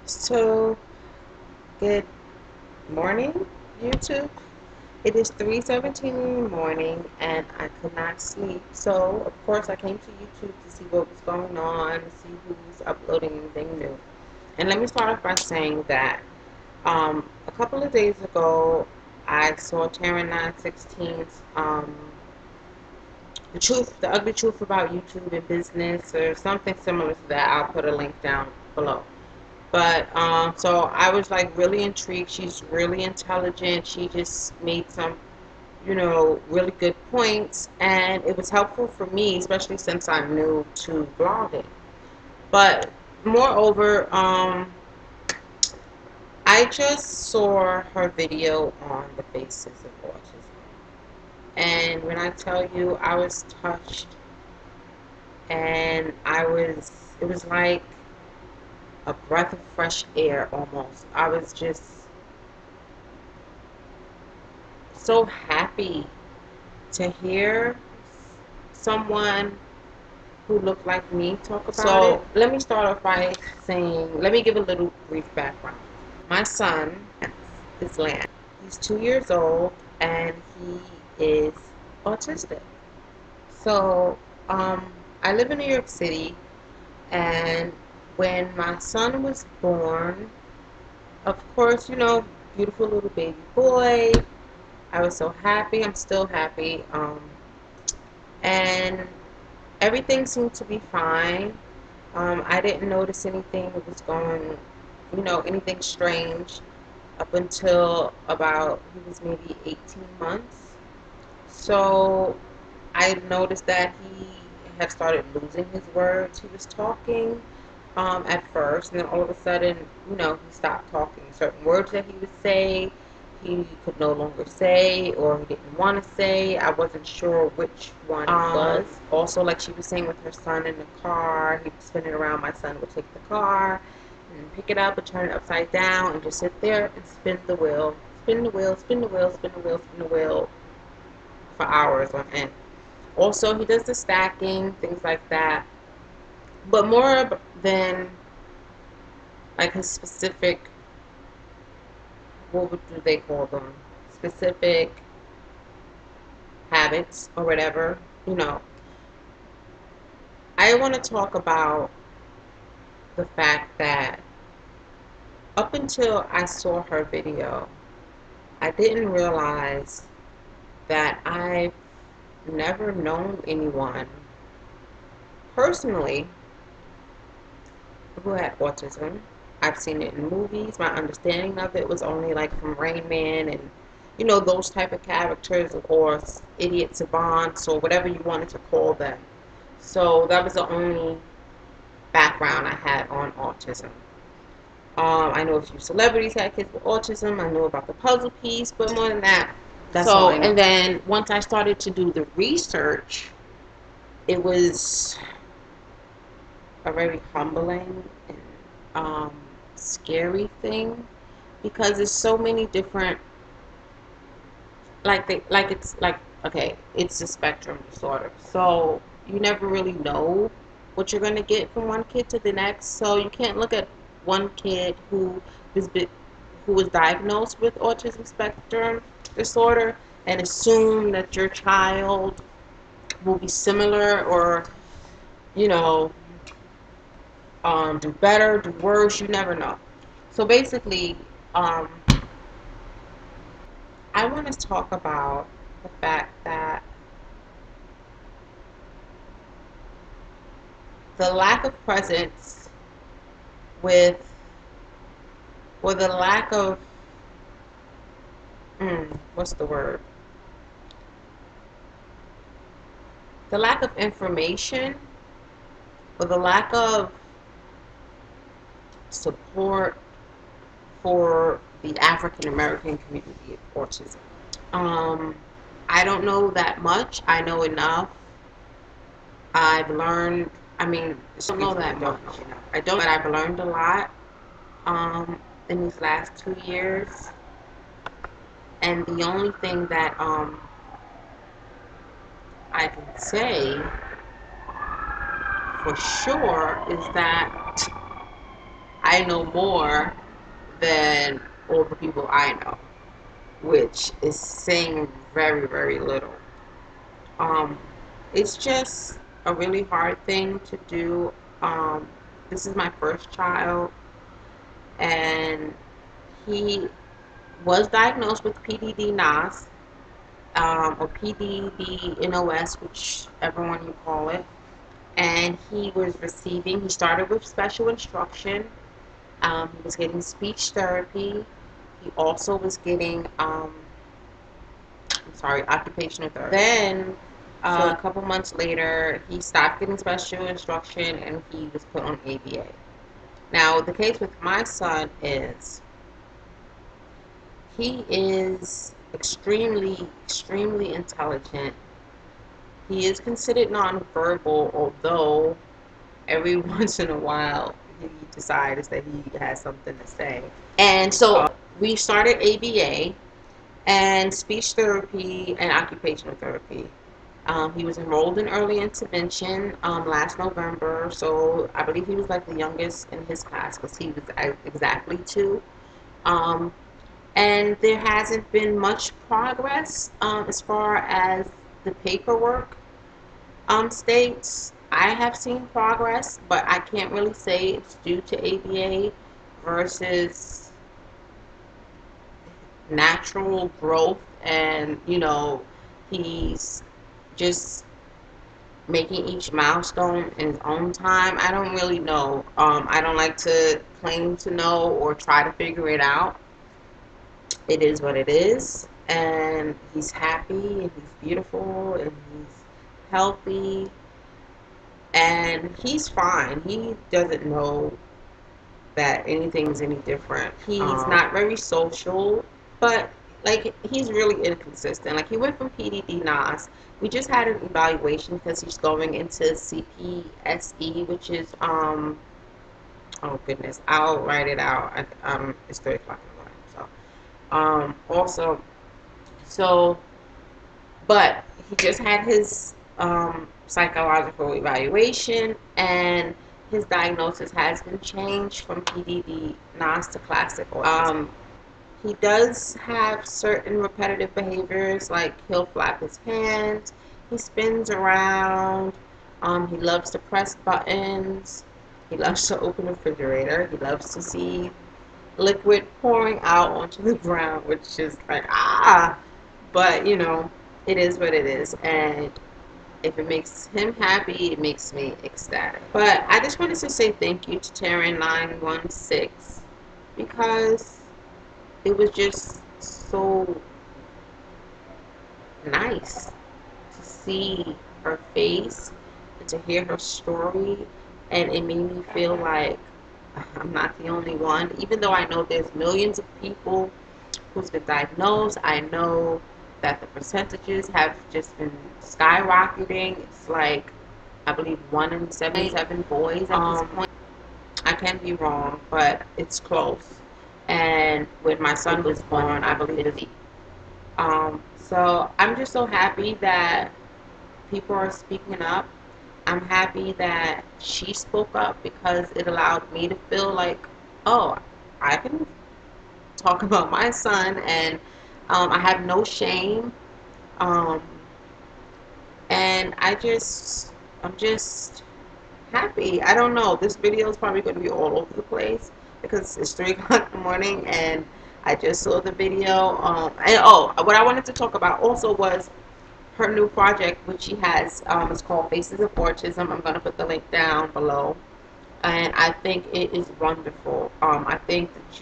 So, good morning, YouTube. It is 3:17 in the morning and I could not sleep. So, of course, I came to YouTube to see what was going on, to see who was uploading anything new. And let me start off by saying that a couple of days ago, I saw TAREN916's the ugly truth about YouTube and business, or something similar to that. I'll put a link down below. But so I was like really intrigued. She's really intelligent. She just made some, really good points, and it was helpful for me, especially since I'm new to blogging. But moreover, I just saw her video on the basis of autism, and when I tell you, I was touched, and it was like a breath of fresh air almost. I was just so happy to hear someone who looked like me talk about it. So let me start off by saying, let me give a little brief background. My son is Lance. He's 2 years old and he is autistic. So I live in New York City, and when my son was born, of course, beautiful little baby boy. I was so happy. I'm still happy. And everything seemed to be fine. I didn't notice anything that was going, anything strange up until about, he was maybe 18 months. So I noticed that he had started losing his words. He was talking at first, and then all of a sudden, he stopped talking. Certain words that he would say, he could no longer say, or he didn't want to say. I wasn't sure which one it was. Also, like she was saying with her son in the car, he'd spin it around. My son would take the car and pick it up and turn it upside down and just sit there and spin the wheel, spin the wheel, spin the wheel, spin the wheel, spin the wheel for hours on end. Also, he does the stacking, things like that. But more than like his specific, do they call them? Specific habits or whatever, I want to talk about the fact that up until I saw her video, I didn't realize that I've never known anyone personally who had autism. I've seen it in movies. My understanding of it was only like from Rain Man and those type of characters, or idiot savants, or whatever you wanted to call them. So that was the only background I had on autism. I know a few celebrities had kids with autism. I know about the puzzle piece, but more than that, that's all I know. And then once I started to do the research, it was a very humbling and scary thing, because there's so many different, okay, it's a spectrum disorder, so you never really know what you're going to get from one kid to the next. So you can't look at one kid who was diagnosed with autism spectrum disorder and assume that your child will be similar, or do better, do worse. You never know. So basically, I want to talk about the fact that the lack of presence or the lack of, what's the word? The lack of information, or the lack of support for the African American community of autism. I don't know that much. I know enough. I've learned, I don't know that much. I don't, but I've learned a lot in these last 2 years. And the only thing that I can say for sure is that I know more than all the people I know, which is saying very, very little. Um, it's just a really hard thing to do. Um, this is my first child, and he was diagnosed with pdd-nos, or pdd-nos, whichever one you call it. And he started with special instruction. He was getting speech therapy. He also was getting, occupational therapy. Then, so a couple months later, he stopped getting special instruction and he was put on ABA. Now, the case with my son is he is extremely, extremely intelligent. He is considered nonverbal, although every once in a while he decides that he has something to say. And so we started ABA and speech therapy and occupational therapy. He was enrolled in early intervention last November, so I believe he was like the youngest in his class because he was exactly 2. And there hasn't been much progress as far as the paperwork states. I have seen progress, but I can't really say it's due to ABA versus natural growth, and he's just making each milestone in his own time. I don't really know. I don't like to claim to know or try to figure it out. It is what it is, and he's happy and he's beautiful and he's healthy and he's fine. He doesn't know that anything's any different. He's not very social, but like he's really inconsistent. Like he went from PDD-NOS. We just had an evaluation because he's going into CPSE, which is oh goodness, I'll write it out. It's 3 o'clock in the morning, so but he just had his psychological evaluation, and his diagnosis has been changed from PDD-NOS to classic autism. He does have certain repetitive behaviors, like he'll flap his hands, he spins around, he loves to press buttons, he loves to open the refrigerator, he loves to see liquid pouring out onto the ground, which is like, but it is what it is, and if it makes him happy, it makes me ecstatic. But I just wanted to say thank you to TAREN916 because it was just so nice to see her face and to hear her story, and it made me feel like I'm not the only one. Even though I know there's millions of people who's been diagnosed, I know that the percentages have just been skyrocketing. It's like, I believe 1 in 77 boys at this point. I can be wrong, but it's close. And when my son was born, I believe it's 8. So I'm just so happy that people are speaking up. I'm happy that she spoke up because it allowed me to feel like, oh, I can talk about my son, and I have no shame, and I'm just happy. I don't know, this video is probably going to be all over the place because it's 3 o'clock in the morning and I just saw the video, and what I wanted to talk about also was her new project, which she has. It's called Faces of Autism. I'm going to put the link down below, and I think it is wonderful. I think that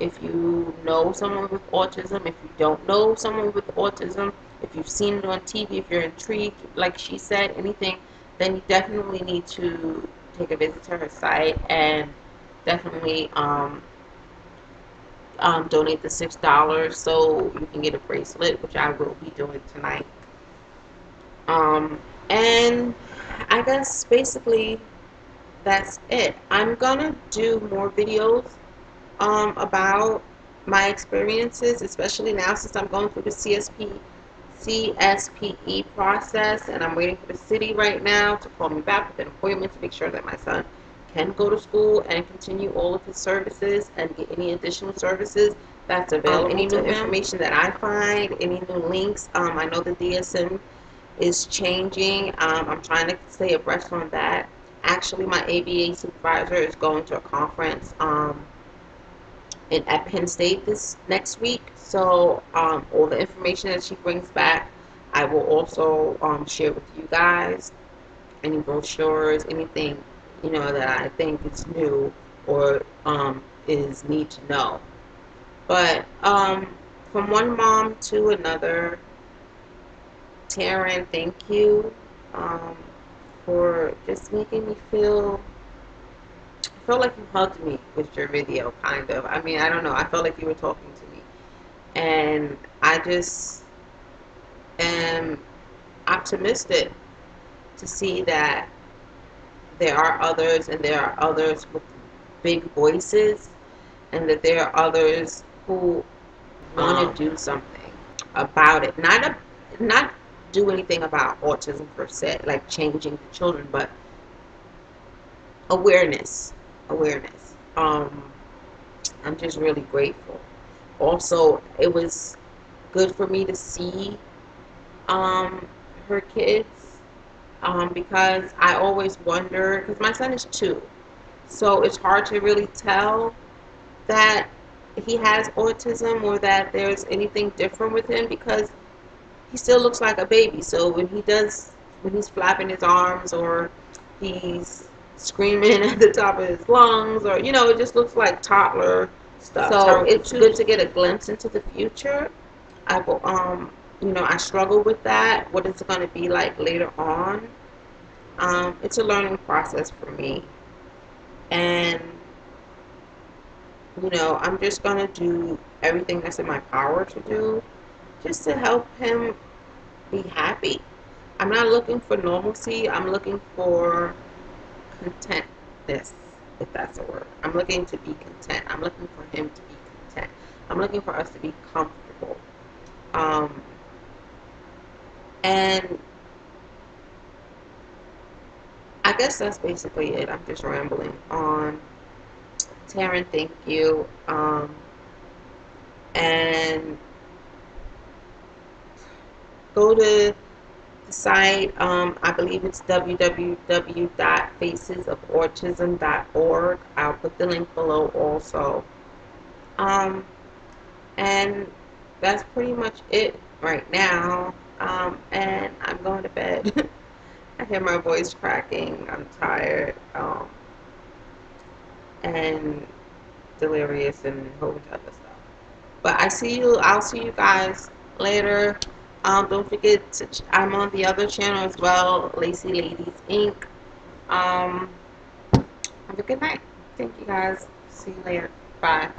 if you know someone with autism, if you don't know someone with autism, if you've seen it on TV, if you're intrigued, like she said, anything, then you definitely need to take a visit to her site and definitely donate the $6 so you can get a bracelet, which I will be doing tonight. And I guess basically that's it. I'm gonna do more videos about my experiences, especially now since I'm going through the CSPE process, and I'm waiting for the city right now to call me back with an appointment to make sure that my son can go to school and continue all of his services and get any additional services that's available. Any new information that I find, any new links. I know the DSM is changing. I'm trying to stay abreast on that. Actually, my ABA supervisor is going to a conference at Penn State this next week. So all the information that she brings back, I will also share with you guys. Any brochures, anything that I think is new or is need to know. But from one mom to another, Taryn, thank you for just making me feel. I felt like you hugged me with your video, kind of. I mean, I don't know. I felt like you were talking to me, and I just am optimistic to see that there are others, and there are others with big voices, and that there are others who want to do something about it. Not do anything about autism per se, like changing the children, but awareness. I'm just really grateful. Also, it was good for me to see her kids, because I always wonder, because my son is 2, so it's hard to really tell that he has autism or that there's anything different with him, because he still looks like a baby. So when he's flapping his arms, or he's screaming at the top of his lungs, or it just looks like toddler stuff. So it's good to get a glimpse into the future. I will I struggle with that. What is it going to be like later on? It's a learning process for me, and I'm just going to do everything that's in my power to do, just to help him be happy. I'm not looking for normalcy. I'm looking for contentness, if that's a word. I'm looking to be content. I'm looking for him to be content. I'm looking for us to be comfortable. And I guess that's basically it. I'm just rambling on. Taryn, thank you. And go to the site. I believe it's www.facesofautism.org. I'll put the link below also. And that's pretty much it right now. And I'm going to bed. I hear my voice cracking. I'm tired. And delirious and a whole bunch of other stuff. But I'll see you guys later. Don't forget I'm on the other channel as well, Lacy Ladies Inc. Have a good night. Thank you guys. See you later. Bye.